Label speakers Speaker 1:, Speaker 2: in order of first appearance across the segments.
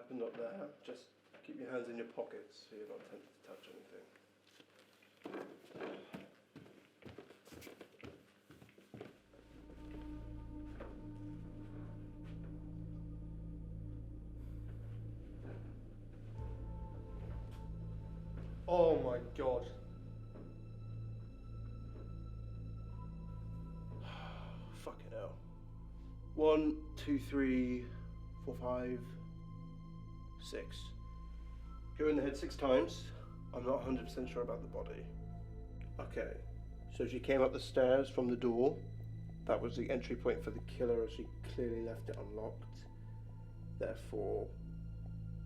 Speaker 1: happened up there. Just keep your hands in your pockets so you're not tempted to touch anything.
Speaker 2: Oh my god.
Speaker 1: Fucking hell. 1, 2, 3, 4, 5, 6. Hit her in the head 6 times. I'm not 100% sure about the body. Okay, so she came up the stairs from the door. That was the entry point for the killer, as she clearly left it unlocked. Therefore,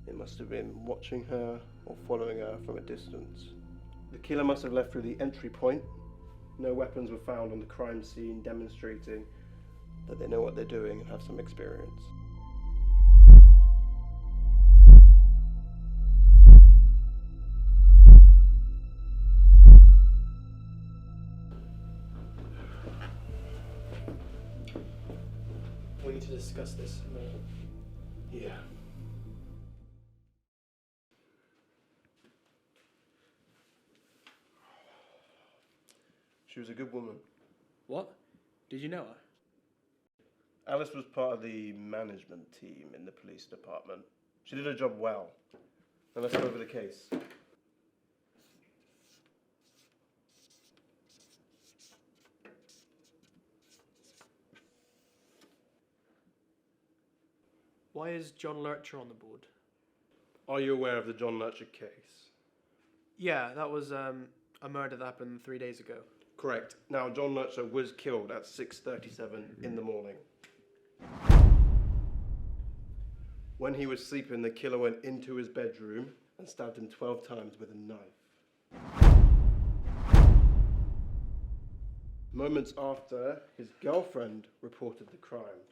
Speaker 1: it must have been watching her or following her from a distance. The killer must have left through the entry point. No weapons were found on the crime scene, demonstrating that they know what they're doing and have some experience.
Speaker 2: We need to discuss this more.
Speaker 1: Yeah. She was a good woman.
Speaker 2: What? Did you know her?
Speaker 1: Alice was part of the management team in the police department. She did her job well. Now let's go over the case.
Speaker 2: Why is John Lurcher on the board?
Speaker 1: Are you aware of the John Lurcher case?
Speaker 2: Yeah, that was a murder that happened 3 days ago.
Speaker 1: Correct. Now, John Lurcher was killed at 6:37 in the morning. When he was sleeping, the killer went into his bedroom and stabbed him 12 times with a knife. Moments after, his girlfriend reported the crime.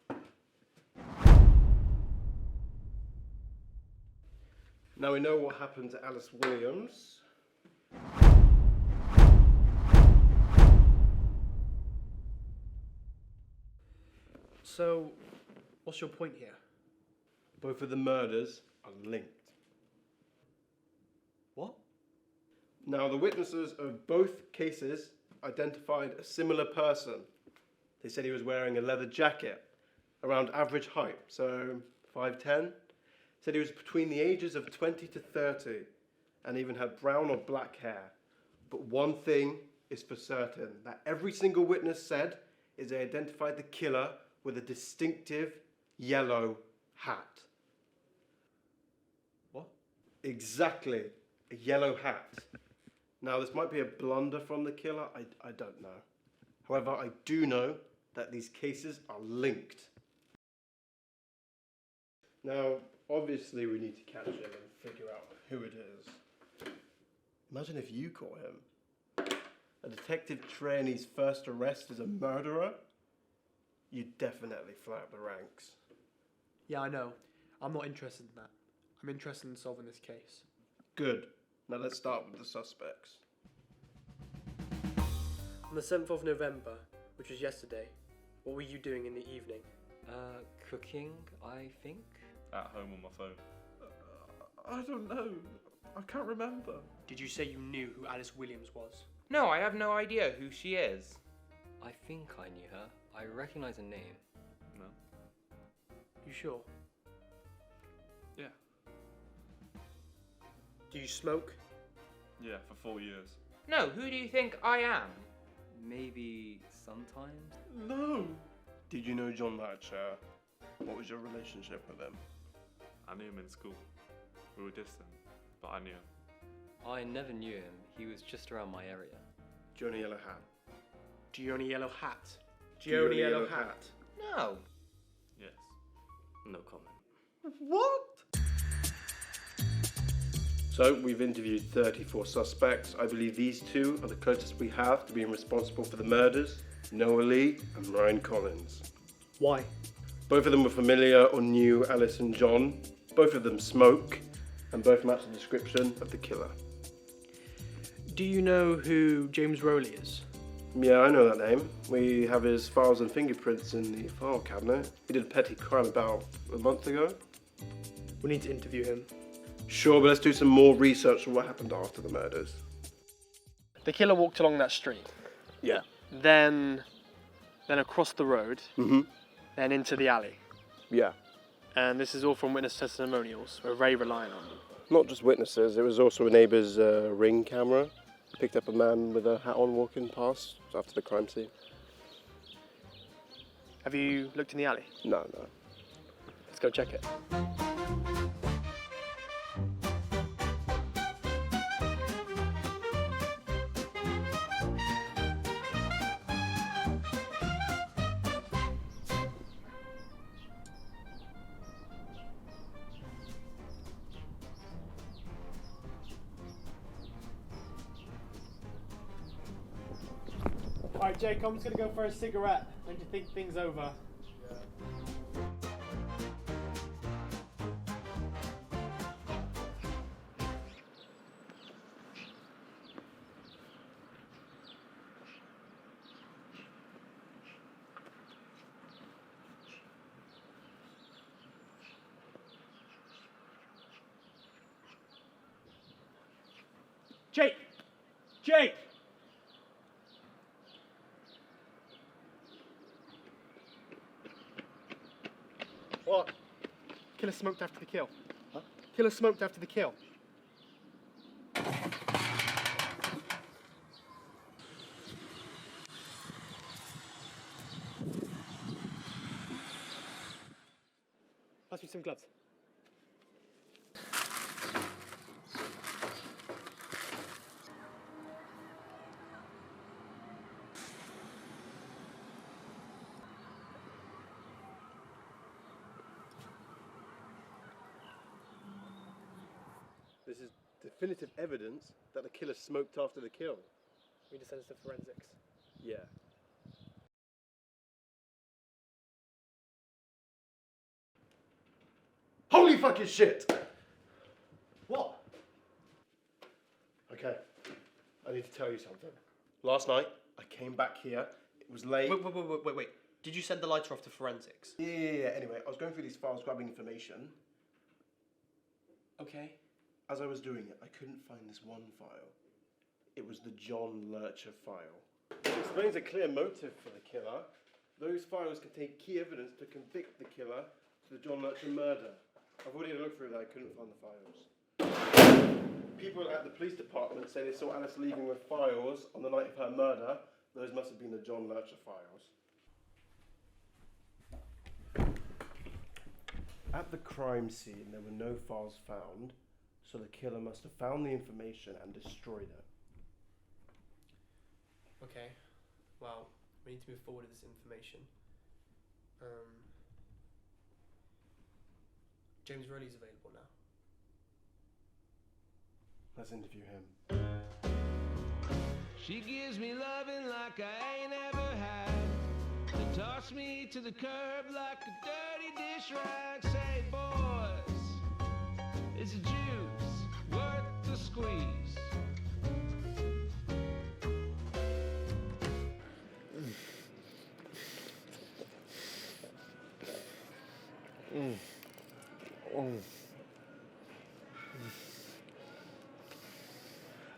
Speaker 1: Now we know what happened to Alice Williams.
Speaker 2: So, what's your point here?
Speaker 1: Both of the murders are linked.
Speaker 2: What?
Speaker 1: Now, the witnesses of both cases identified a similar person. They said he was wearing a leather jacket, around average height, so 5'10". Said he was between the ages of 20 to 30, and even had brown or black hair. But one thing is for certain, that every single witness said is they identified the killer with a distinctive yellow hat.
Speaker 2: What?
Speaker 1: Exactly, a yellow hat. Now, this might be a blunder from the killer, I don't know. However, I do know that these cases are linked. Now, obviously we need to catch him and figure out who it is. Imagine if you caught him. A detective trainee's first arrest is a murderer. You'd definitely fly up the ranks.
Speaker 2: Yeah, I know. I'm not interested in that. I'm interested in solving this case.
Speaker 1: Good. Now let's start with the suspects.
Speaker 2: On the 7th of November, which was yesterday, what were you doing in the evening?
Speaker 3: Cooking, I think.
Speaker 4: At home on my phone.
Speaker 5: I don't know. I can't remember.
Speaker 2: Did you say you knew who Alice Williams was?
Speaker 4: No, I have no idea who she is.
Speaker 3: I think I knew her. I recognize her name.
Speaker 4: No.
Speaker 2: You sure?
Speaker 4: Yeah.
Speaker 2: Do you smoke?
Speaker 4: Yeah, for 4 years.
Speaker 6: No, who do you think I am?
Speaker 3: Maybe sometimes?
Speaker 5: No.
Speaker 1: Did you know John Lurcher? What was your relationship with him?
Speaker 4: I knew him in school. We were distant, but I knew him.
Speaker 3: I never knew him. He was just around my area.
Speaker 1: Do you own a yellow hat?
Speaker 2: Do you own a yellow hat? Do you own a yellow hat?
Speaker 6: No.
Speaker 4: Yes.
Speaker 3: No comment.
Speaker 5: What?
Speaker 1: So, we've interviewed 34 suspects. I believe these two are the closest we have to being responsible for the murders, Noah Lee and Ryan Collins.
Speaker 2: Why?
Speaker 1: Both of them were familiar or knew Alice and John. Both of them smoke, and both match the description of the killer.
Speaker 2: Do you know who James Rowley is?
Speaker 1: Yeah, I know that name. We have his files and fingerprints in the file cabinet. He did a petty crime about a month ago.
Speaker 2: We need to interview him.
Speaker 1: Sure, but let's do some more research on what happened after the murders.
Speaker 2: The killer walked along that street,
Speaker 1: Yeah.
Speaker 2: then across the road,
Speaker 1: Mm-hmm.
Speaker 2: then into the alley.
Speaker 1: Yeah.
Speaker 2: And this is all from witness testimonials. We're very reliant on them.
Speaker 1: Not just witnesses, it was also a neighbour's ring camera. Picked up a man with a hat on walking past after the crime scene.
Speaker 2: Have you looked in the alley?
Speaker 1: No.
Speaker 2: Let's go check it. Alright, Jake, I'm just gonna go for a cigarette and to think things over. Jake! Jake!
Speaker 1: What?
Speaker 2: Killer smoked after the kill. Huh? Killer smoked after the kill. Pass me some gloves.
Speaker 1: This is definitive evidence that the killer smoked after the kill.
Speaker 2: We just send this to forensics.
Speaker 1: Yeah. Holy fucking shit! What? Okay, I need to tell you something. Last night, I came back here, it was late.
Speaker 2: Wait. Did you send the lighter off to forensics?
Speaker 1: Yeah. Anyway, I was going through these files, grabbing information.
Speaker 2: Okay.
Speaker 1: As I was doing it, I couldn't find this one file. It was the John Lurcher file. It explains a clear motive for the killer. Those files contain key evidence to convict the killer to the John Lurcher murder. I've already had a look through that, I couldn't find the files. People at the police department say they saw Alice leaving with files on the night of her murder. Those must have been the John Lurcher files. At the crime scene, there were no files found, so the killer must have found the information and destroyed it.
Speaker 2: Okay. Well, we need to move forward with this information. James Rowley's available now.
Speaker 1: Let's interview him.
Speaker 7: She gives me loving like I ain't ever had. They toss me to the curb like a dirty dish rag. Say, boys, it's a juice worth the squeeze.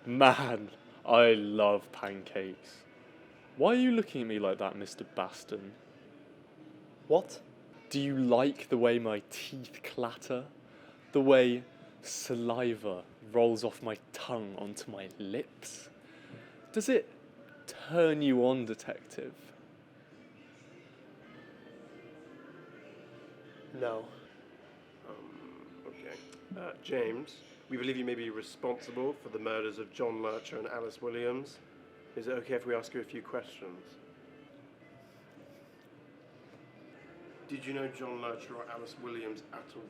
Speaker 4: Man, I love pancakes. Why are you looking at me like that, Mr. Baston?
Speaker 2: What?
Speaker 4: Do you like the way my teeth clatter? The way saliva rolls off my tongue onto my lips? Does it turn you on, detective?
Speaker 2: No.
Speaker 1: Okay. James, we believe you may be responsible for the murders of John Lurcher and Alice Williams. Is it okay if we ask you a few questions? Did you know John Lurcher or Alice Williams at all?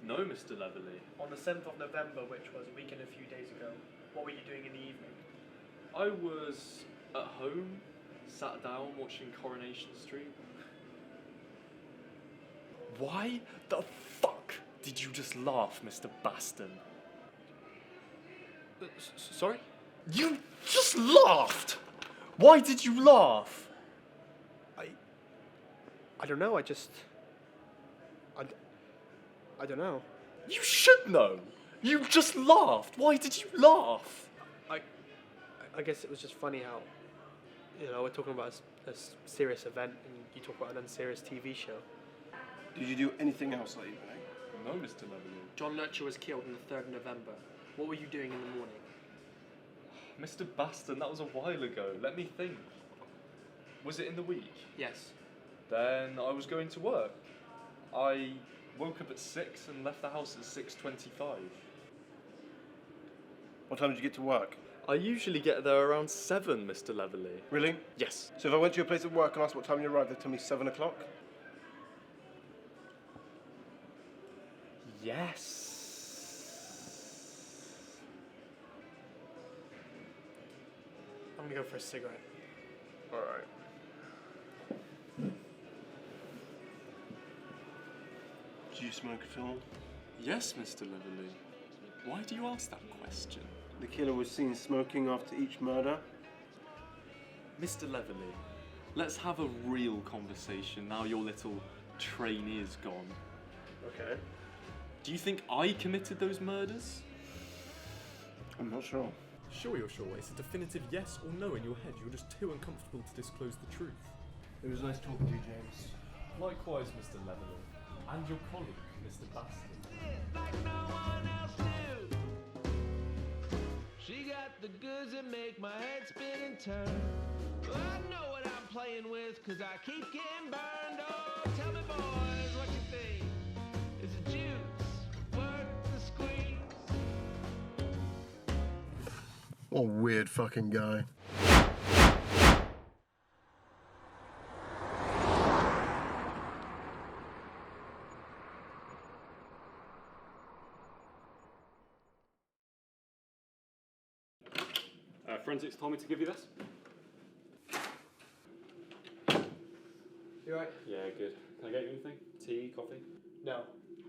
Speaker 4: No, Mr. Leverley.
Speaker 2: On the 7th of November, which was a weekend a few days ago, what were you doing in the evening?
Speaker 4: I was at home, sat down watching Coronation Street. Why the fuck did you just laugh, Mr. Baston?
Speaker 2: Sorry?
Speaker 4: You just laughed! Why did you laugh?
Speaker 2: I don't know, I don't know.
Speaker 4: You should know. You just laughed. Why did you laugh?
Speaker 2: I guess it was just funny how, we're talking about a serious event and you talk about an unserious TV show.
Speaker 1: Did you do anything else that evening?
Speaker 4: No, Mr. Leveley.
Speaker 2: John Lurcher was killed on the 3rd of November. What were you doing in the morning?
Speaker 4: Mr. Baston, that was a while ago. Let me think. Was it in the week?
Speaker 2: Yes.
Speaker 4: Then I was going to work. I woke up at 6 and left the house at 6:25.
Speaker 1: What time did you get to work?
Speaker 4: I usually get there around 7, Mr. Leveley.
Speaker 1: Really?
Speaker 4: Yes.
Speaker 1: So if I went to your place at work and asked what time you arrived, they'd tell me 7 o'clock?
Speaker 4: Yes.
Speaker 2: I'm gonna go for a cigarette.
Speaker 1: Alright. Do you smoke at all?
Speaker 4: Yes, Mr. Leveley. Why do you ask that question?
Speaker 1: The killer was seen smoking after each murder.
Speaker 4: Mr. Leveley, let's have a real conversation now your little trainee is gone.
Speaker 1: Okay.
Speaker 4: Do you think I committed those murders?
Speaker 1: I'm not sure.
Speaker 8: Sure you're sure. It's a definitive yes or no in your head. You're just too uncomfortable to disclose the truth.
Speaker 1: It was nice talking to you, James.
Speaker 8: Likewise, Mr. Leveley. And your colleague, Mr. Baston.
Speaker 7: Like no one else knew. She got the goods that make my head spin and turn. Well, I know what I'm playing with, cause I keep getting burned. Oh, tell me, boys, what you think? Is the juice worth the squeeze?
Speaker 1: What a weird fucking guy.
Speaker 9: Forensics told me to give you this.
Speaker 2: You alright?
Speaker 9: Yeah, good. Can I get you anything? Tea, coffee?
Speaker 2: No,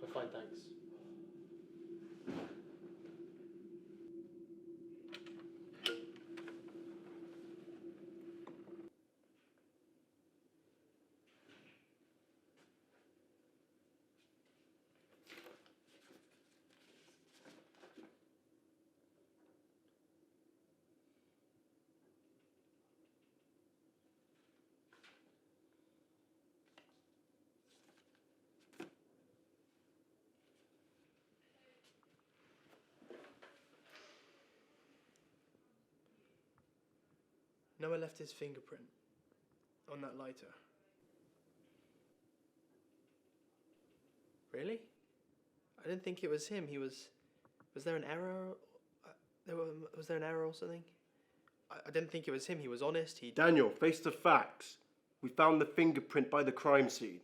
Speaker 2: I'm fine, thanks. Noah left his fingerprint on that lighter. Really? I didn't think it was him. Was there an error? Was there an error or something? I didn't think it was him. He was honest.
Speaker 1: Daniel, face the facts. We found the fingerprint by the crime scene.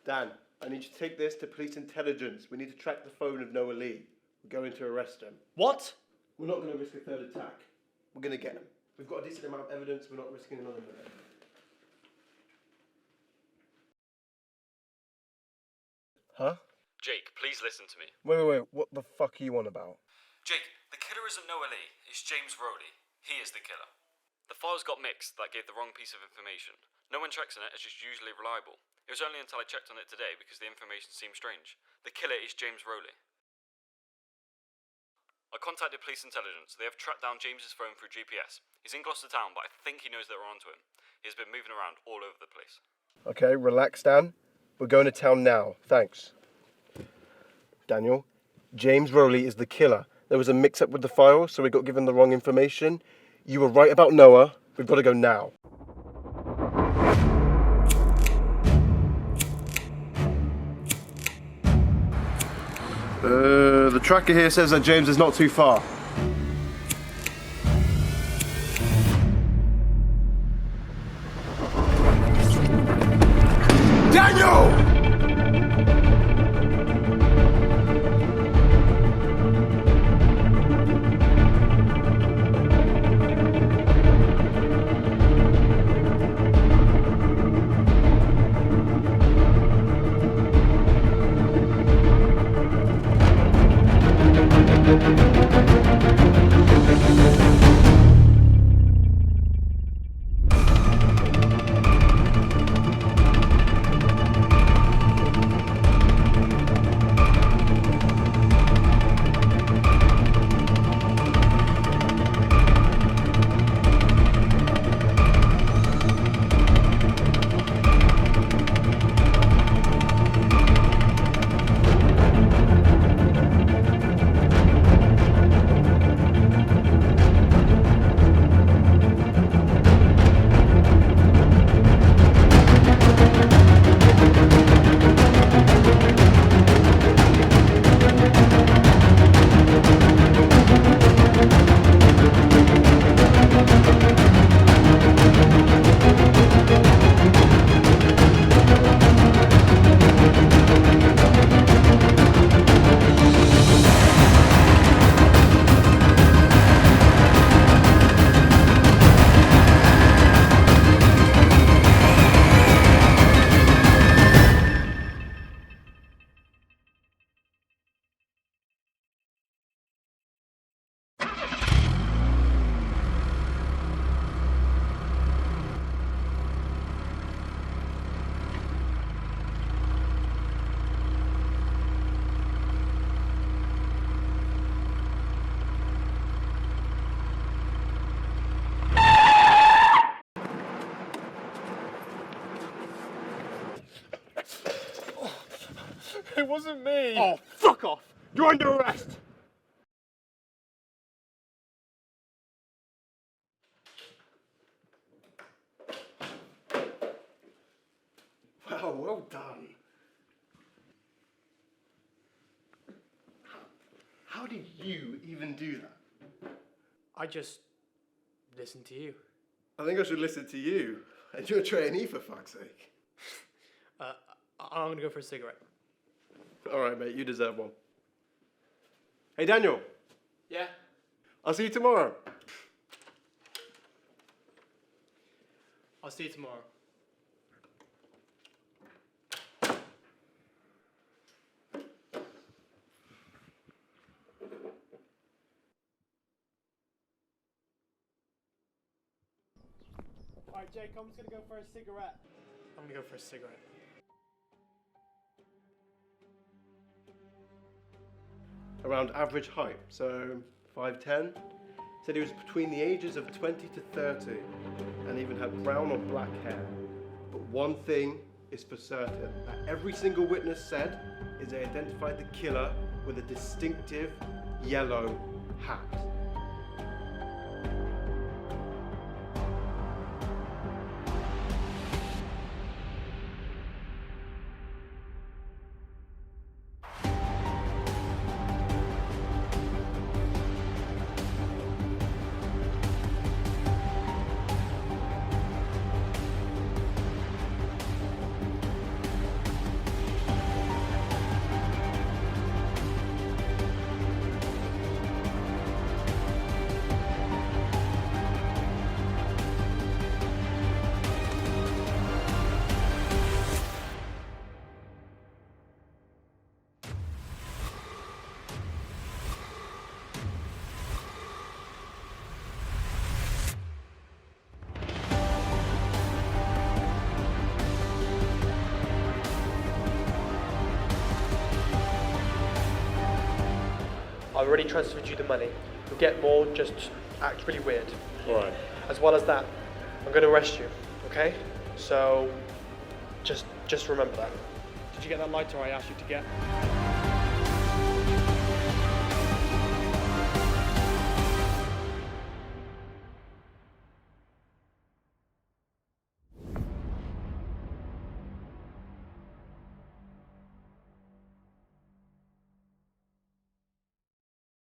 Speaker 1: Dan, I need you to take this to police intelligence. We need to track the phone of Noah Lee. We're going to arrest him.
Speaker 2: What?
Speaker 1: We're not going to risk a third attack. We're going to get him. We've got a decent amount of evidence. We're not risking another murder. Huh?
Speaker 10: Jake, please listen to me.
Speaker 1: Wait. What the fuck are you on about?
Speaker 10: Jake, the killer isn't Noah Lee, it's James Rowley. He is the killer. The files got mixed, that gave the wrong piece of information. No one checks on it, it's just usually reliable. It was only until I checked on it today because the information seemed strange. The killer is James Rowley. I contacted police intelligence. They have tracked down James's phone through GPS. He's in Gloucester town, but I think he knows that we're onto him. He has been moving around all over the place.
Speaker 1: Okay, relax, Dan. We're going to town now. Thanks. Daniel, James Rowley is the killer. There was a mix-up with the file, so we got given the wrong information. You were right about Noah. We've got to go now. The tracker here says that James is not too far. Daniel!
Speaker 4: wasn't me.
Speaker 1: Oh, fuck off! You're under arrest! Wow, well done. How did you even do that?
Speaker 2: I just listened to you.
Speaker 1: I think I should listen to you. And you're a trainee, for fuck's sake.
Speaker 2: I'm gonna go for a cigarette.
Speaker 1: Alright, mate, you deserve one. Hey, Daniel.
Speaker 2: Yeah?
Speaker 1: I'll see you tomorrow.
Speaker 2: I'll see you tomorrow. Alright, Jake, I'm just gonna go for a cigarette. I'm gonna go for a cigarette.
Speaker 1: Around average height, so 5'10". Said he was between the ages of 20 to 30 and even had brown or black hair. But one thing is for certain, that every single witness said is they identified the killer with a distinctive yellow hat.
Speaker 2: I've already transferred you the money. You'll get more, just act really weird.
Speaker 9: Alright.
Speaker 2: As well as that, I'm going to arrest you, okay? So, just remember that. Did you get that lighter I asked you to get?